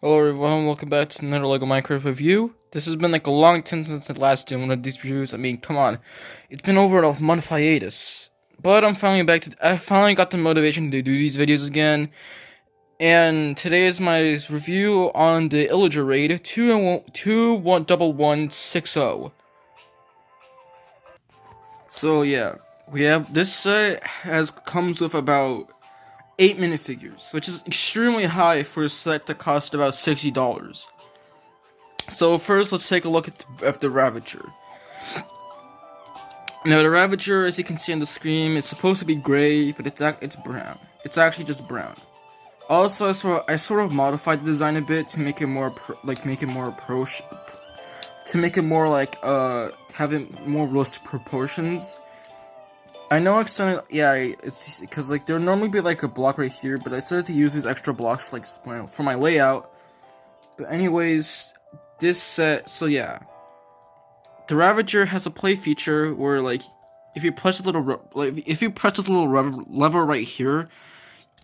Hello everyone, welcome back to another LEGO Minecraft review. This has been like a long time since I last did one of these reviews. I mean, come on. It's been over a month hiatus. But I finally got the motivation to do these videos again. And today is my review on the Illager raid 21160. So yeah, we have this set comes with about 8 minifigures, which is extremely high for a set that cost about $60. So first, let's take a look at the Ravager. Now, the Ravager, as you can see on the screen, is supposed to be gray, but it's brown. It's actually just brown. Also, I sort of modified the design a bit to make it more having more realistic proportions. I know it's because like there'll normally be like a block right here, but I started to use these extra blocks for my layout. But anyways, this set, so yeah, the Ravager has a play feature where like if you press this little lever right here,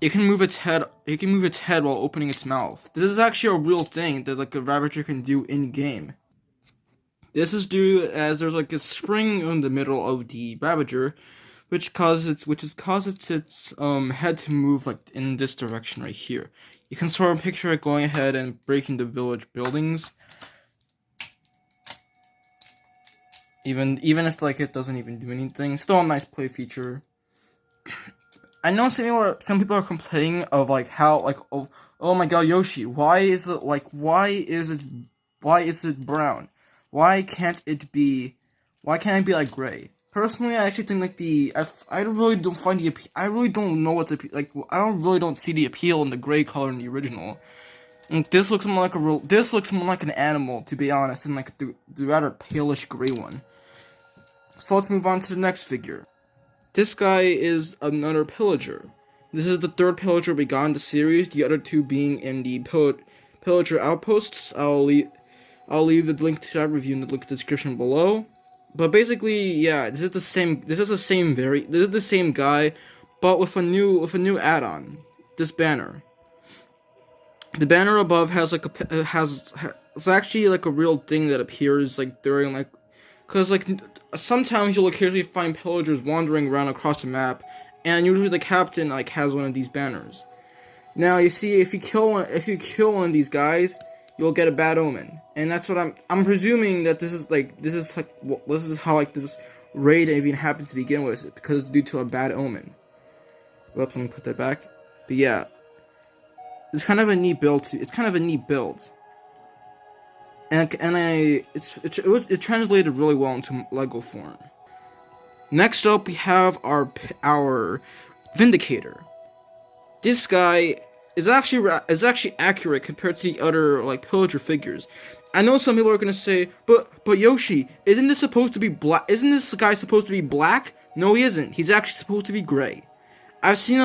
it can move its head. It can move its head while opening its mouth. This is actually a real thing that like a Ravager can do in game. This is due as there's like a spring in the middle of the Ravager, which causes its head to move like in this direction right here. You can sort of picture it going ahead and breaking the village buildings. Even if like it doesn't even do anything, still a nice play feature. I know some people are complaining of like how like oh my god, Yoshi, why is it brown? Why can't it be like gray? Personally, I actually think like I really don't find I really don't know what I don't see the appeal in the gray color in the original. And this looks more like an animal, to be honest, than like the rather palish gray one. So let's move on to the next figure. This guy is another pillager. This is the third pillager we got in the series, the other two being in the pillager outposts. I'll leave the link to that review in the link description below. But basically, yeah, this is the same guy, but with a new add-on. This banner. The banner above has like it's actually like a real thing that appears like during like, cause like sometimes you'll occasionally find pillagers wandering around across the map, and usually the captain like has one of these banners. Now you see, if you kill one of these guys, you'll get a bad omen, and that's what I'm presuming that this is how like this raid even happened to begin with, because it's due to a bad omen. Whoops, let me put that back. But yeah, it's kind of a neat build. And it translated really well into Lego form. Next up, we have our Vindicator. This guy is actually accurate compared to the other like pillager figures. I know some people are gonna say, but Yoshi, isn't this supposed to be black? Isn't this guy supposed to be black? No, he isn't. He's actually supposed to be gray. I've seen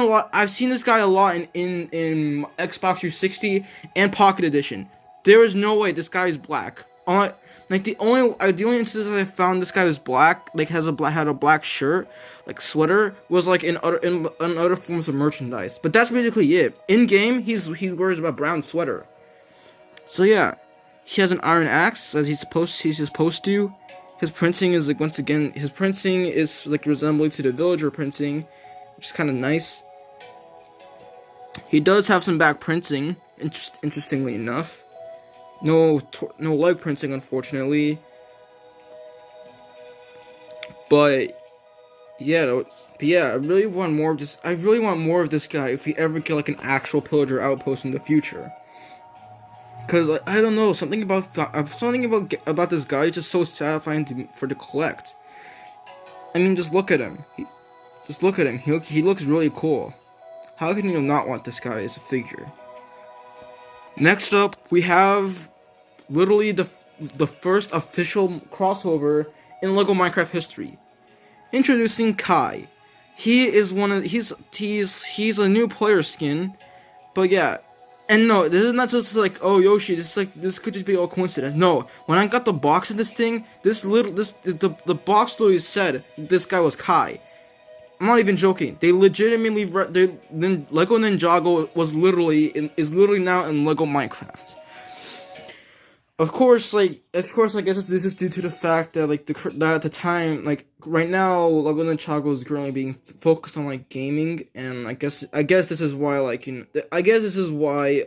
this guy a lot in Xbox 360 and Pocket Edition. There is no way this guy is black. Like the only instances I found this guy was black, like had a black shirt, like sweater, was like in other forms of merchandise. But that's basically it. In game, he wears a brown sweater. So yeah, he has an iron axe as he's supposed to. His printing is like resembling to the villager printing, which is kind of nice. He does have some back printing, interestingly enough. No leg printing, unfortunately. But yeah, I really want more of this. I really want more of this guy if we ever get like an actual pillager outpost in the future. Cause like, I don't know, something about this guy is just so satisfying to collect. I mean, just look at him. He looks really cool. How can you not want this guy as a figure? Next up, we have literally the first official crossover in Lego Minecraft history. Introducing Kai. He's a new player skin, but yeah. And no, this is not just like, oh Yoshi, this could just be all coincidence. No, when I got the box of this thing, the box literally said this guy was Kai. I'm not even joking. They legitimately Lego Ninjago is literally now in Lego Minecraft. of course, I guess this is due to the fact that that at the time, like right now, Lego Ninjago is currently being focused on like gaming, and I guess this is why I guess this is why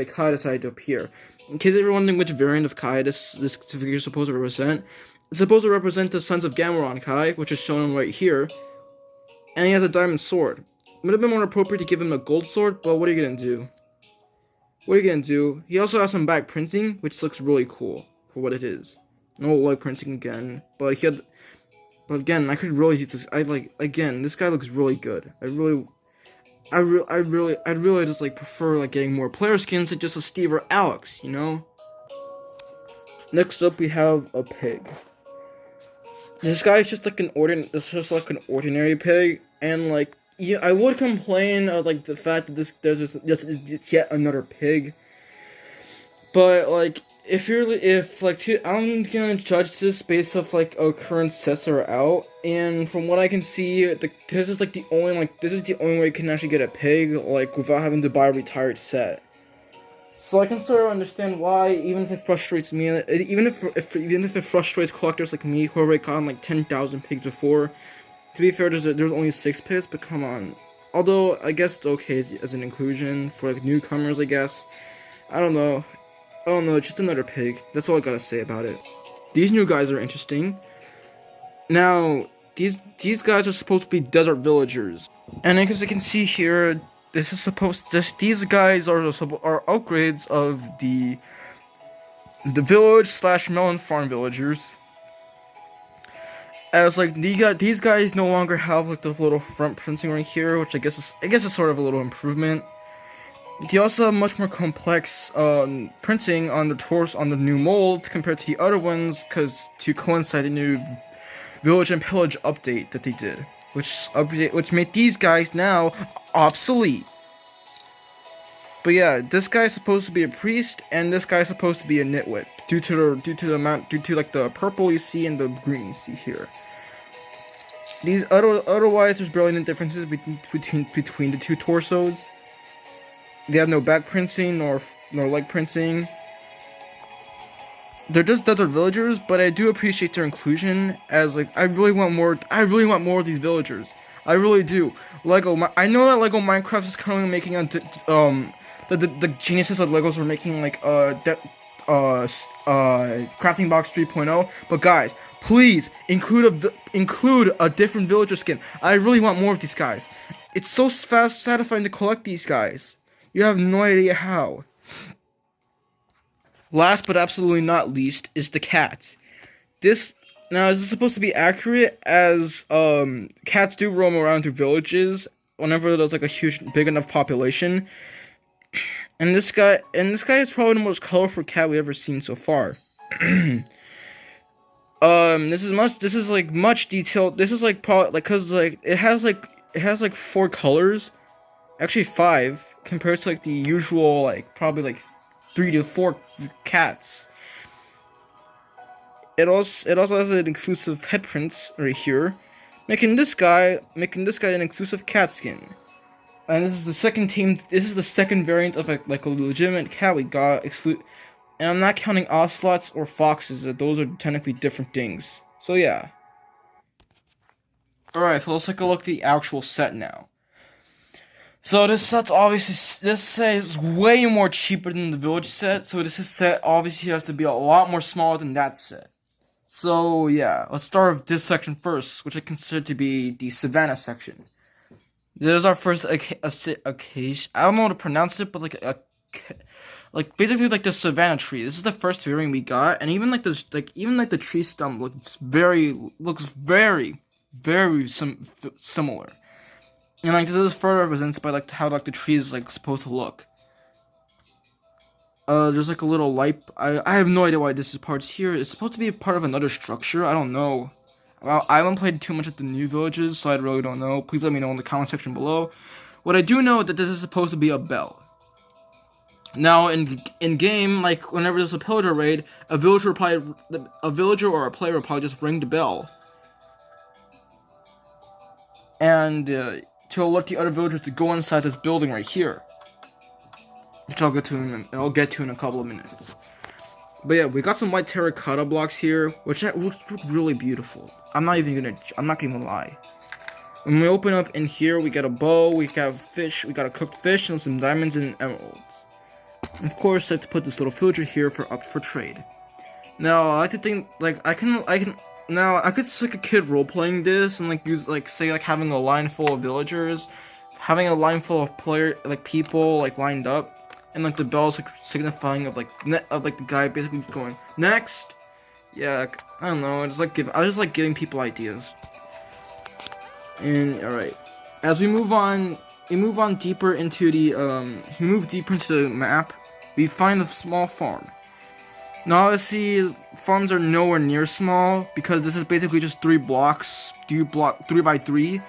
Kai decided to appear. In case you're wondering which variant of Kai this figure is supposed to represent, it's supposed to represent the Sons of Gameron Kai, which is shown right here, and he has a diamond sword. Would have been more appropriate to give him a gold sword, but what are you gonna do? What are you gonna do? He also has some back printing, which looks really cool for what it is. No light printing again, but again, I could really use this. Again, this guy looks really good. I'd really just like prefer like getting more player skins than just a Steve or Alex, you know? Next up, we have a pig. This guy is just like an ordinary pig, and like, yeah, I would complain of like the fact that there's yet another pig, but like I'm gonna judge this based off like current sets that are out, and from what I can see, this is the only way you can actually get a pig like without having to buy a retired set. So I can sort of understand why, even if it frustrates me, even if it frustrates collectors like me who already gotten like 10,000 pigs before. To be fair, there's only 6 pigs, but come on. Although I guess it's okay as an inclusion for like newcomers, I guess. I don't know, just another pig. That's all I gotta say about it. These new guys are interesting. Now, these guys are supposed to be desert villagers, and as you can see here, these guys are upgrades of the village / melon farm villagers. As like these guys no longer have like the little front printing right here, which I guess is sort of a little improvement. They also have much more complex printing on the torso on the new mold compared to the other ones, to coincide the new village and pillage update that they did, which made these guys now obsolete. But yeah, this guy's supposed to be a priest, and this guy's supposed to be a nitwit due to like the purple you see and the green you see here. Otherwise, there's barely any differences between the two torsos. They have no back printing nor leg printing. They're just desert villagers, but I do appreciate their inclusion, as like I really want more of these villagers. I really do. I know that Lego Minecraft is currently making the geniuses of Legos are making like Crafting Box 3.0, but guys, please include a different villager skin. I really want more of these guys. It's so satisfying to collect these guys. You have no idea how. Last but absolutely not least is the cat. Is this supposed to be accurate, as cats do roam around through villages whenever there's like a big enough population. And this guy is probably the most colorful cat we've ever seen so far. This is much detailed. This is like probably like, cause like it has like 4 colors, actually 5, compared to like the usual like probably like 3 to 4 cats. It also has an exclusive head prints right here, making this guy an exclusive cat skin. And this is the second variant of a legitimate cat we got and I'm not counting ocelots or foxes, as those are technically different things. So yeah. Alright, so let's take a look at the actual set now. So this set is way more cheaper than the village set, so this set obviously has to be a lot more smaller than that set. So yeah, let's start with this section first, which I consider to be the Savannah section. This is our first occasion. I don't know how to pronounce it, but basically like the Savannah tree. This is the first variant we got, and even the tree stump looks very similar. And like this is further represented by like how like the tree is like supposed to look. There's like a little light. I have no idea why this is part here. It's supposed to be part of another structure. I don't know. Well, I haven't played too much of the new villages, so I really don't know. Please let me know in the comment section below. What I do know is that this is supposed to be a bell. Now, in game, like whenever there's a pillager raid, a villager or a player will probably just ring the bell, and to alert the other villagers to go inside this building right here. which I'll get to in a couple of minutes. But yeah, we got some white terracotta blocks here, which look really beautiful. I'm not gonna lie. When we open up in here, we got a bow, we got fish, we got a cooked fish, and some diamonds and emeralds. And of course, I have to put this little villager here for trade. Now, I like to think, like, I could just like a kid role playing this and like use like say like having a line full of villagers, having a line full of people like lined up, and like the bells like signifying of like the guy basically just going next. Yeah, I don't know. I just like giving people ideas. And all right, as we move deeper into the map, we find a small farm. Now obviously farms are nowhere near small because this is basically just 3 blocks, 3 by 3.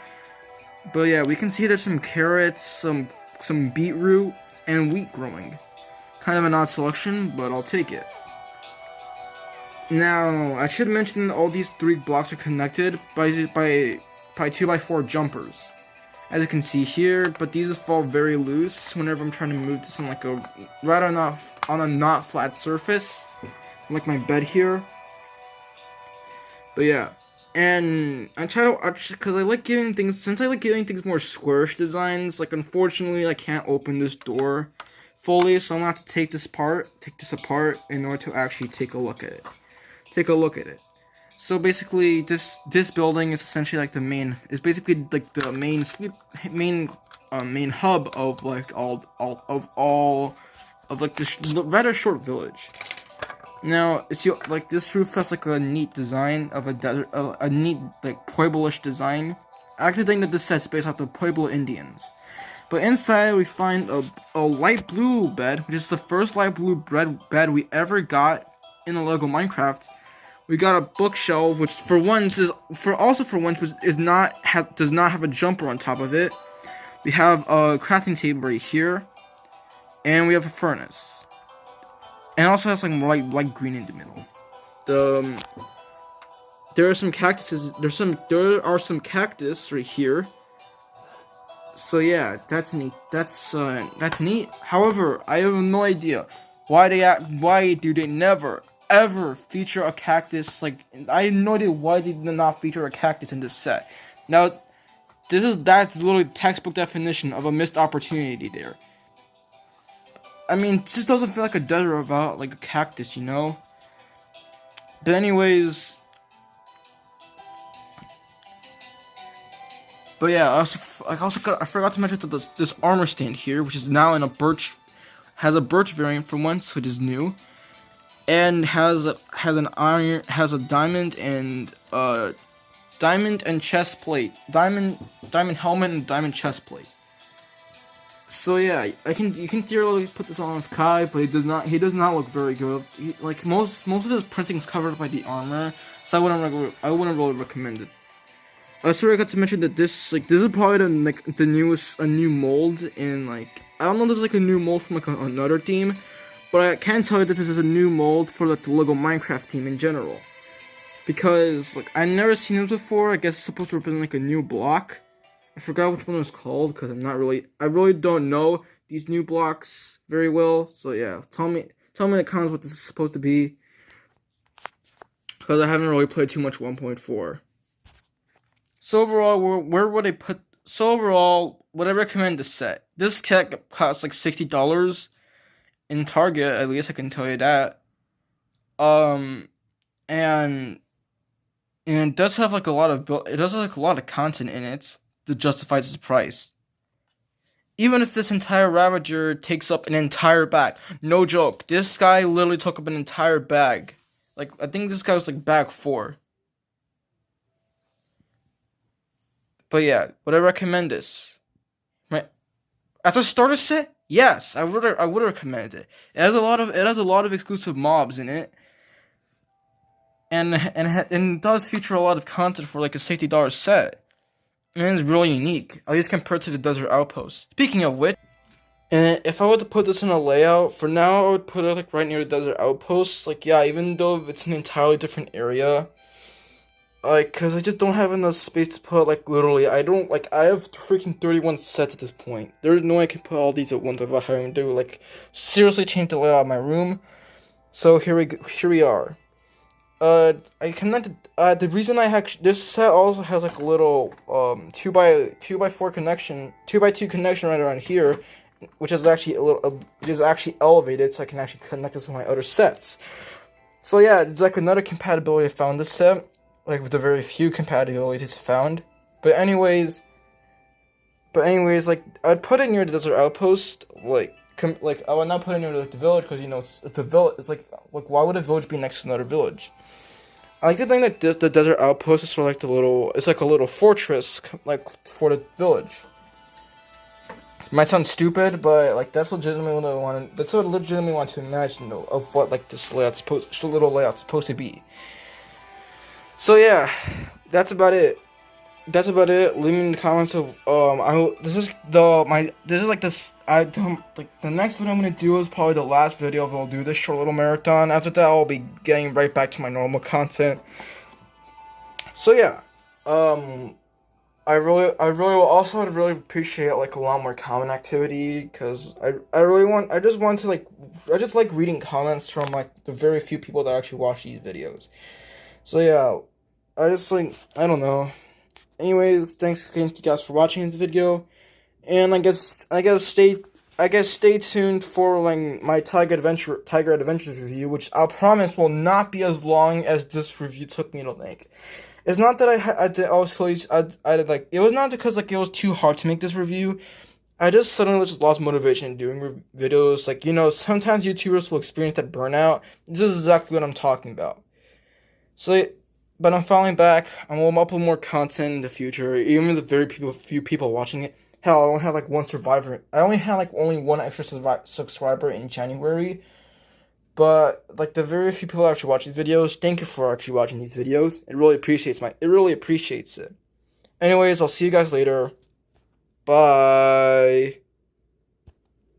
But yeah, we can see there's some carrots, some beetroot, and wheat growing. Kind of an odd selection, but I'll take it. Now, I should mention all these 3 blocks are connected by 2x4 jumpers. As you can see here, but these fall very loose whenever I'm trying to move this on like on a not flat surface, like my bed here. But yeah, and I try to because I like giving things more squarish designs. Like unfortunately, I can't open this door fully, so I'm gonna have to take this apart in order to actually take a look at it. So basically, this building is essentially like the main main hub of like all of like this rather short village. Now it's like this roof has like a neat design of a neat like Pueblo-ish design. I actually think that this set's based off the Pueblo Indians. But inside we find a light blue bed, which is the first light blue bed we ever got in a Lego Minecraft. We got a bookshelf, which does not have a jumper on top of it. We have a crafting table right here, and we have a furnace, and it also has like light green in the middle. There are some cactuses. There are some cactus right here. So yeah, that's neat. That's neat. However, I have no idea why do they never ever feature a cactus. Like, I have no idea why they did not feature a cactus in this set. Now, that's literally textbook definition of a missed opportunity there. I mean, it just doesn't feel like a desert without like a cactus, you know? But anyways, but yeah, I forgot to mention that this armor stand here, which is now in has a birch variant for once, which is new. And has a diamond and chest plate, diamond helmet and diamond chest plate. So yeah, you can theoretically put this on with Kai, but he does not look very good. Like most of his printing is covered by the armor, so I wouldn't really recommend it. I also forgot to mention that this is probably the new mold in like, I don't know if this is like a new mold from like another team. But I can tell you that this is a new mold for like the Lego Minecraft team in general. Because like I've never seen this before. I guess it's supposed to represent like a new block. I forgot which one it was called because I really don't know these new blocks very well. So yeah, tell me in the comments what this is supposed to be. Because I haven't really played too much 1.4. So overall, would I recommend this set? This set costs like $60. In Target, at least I can tell you that. And it does have like a lot of content in it that justifies its price. Even if this entire Ravager takes up an entire bag, no joke, this guy literally took up an entire bag. Like I think this guy was like bag 4. But yeah, would I recommend this? Right, as a starter set. Yes, I would recommend it. It has a lot of exclusive mobs in it, and it does feature a lot of content for like a $60 set, and it's really unique, at least compared to the Desert Outpost. Speaking of which, and if I were to put this in a layout, for now I would put it like right near the Desert Outpost. Like yeah, even though it's an entirely different area, Like, cause I just don't have enough space to put, like, literally, I have freaking 31 sets at this point. There's no way I can put all these at once without having to, like, seriously change the layout of my room. So here we are. I connected, the reason I had, this set also has, like, a little, 2x4 connection, 2x2 connection right around here, which is actually it is actually elevated, so I can actually connect this with my other sets. So yeah, it's like another compatibility I found this set, like with the very few compatibilities it's found. But anyways, like I'd put it near the desert outpost, like I would not put it near like the village because it's a village. It's like why would a village be next to another village? I like to think that the desert outpost is sort of like it's like a little fortress like for the village. It might sound stupid, but like that's legitimately what I want. That's what I legitimately want to imagine though of what like this little layout's supposed to be. So yeah, that's about it. Leave me in the comments of this is like this I don't like the next video I'm gonna do is probably the last video if I'll do this short little marathon. After that I'll be getting right back to my normal content. So yeah, I really will also would really appreciate like a lot more comment activity because I just like reading comments from like the very few people that actually watch these videos. So yeah, I don't know. Anyways, thanks again to you guys for watching this video, and I guess stay tuned for like my Tiger Adventures review, which I'll promise will not be as long as this review took me to make. It's not that I was crazy. Like it was not because like it was too hard to make this review. I just suddenly just lost motivation in doing videos. Like sometimes YouTubers will experience that burnout. This is exactly what I'm talking about. So. But I'm finally back. I'm gonna upload more content in the future, even with the few people watching it. Hell, I only have like one survivor. I only had like only one extra subscriber in January. But like the very few people that actually watch these videos, thank you for actually watching these videos. It really appreciates it. Anyways, I'll see you guys later. Bye.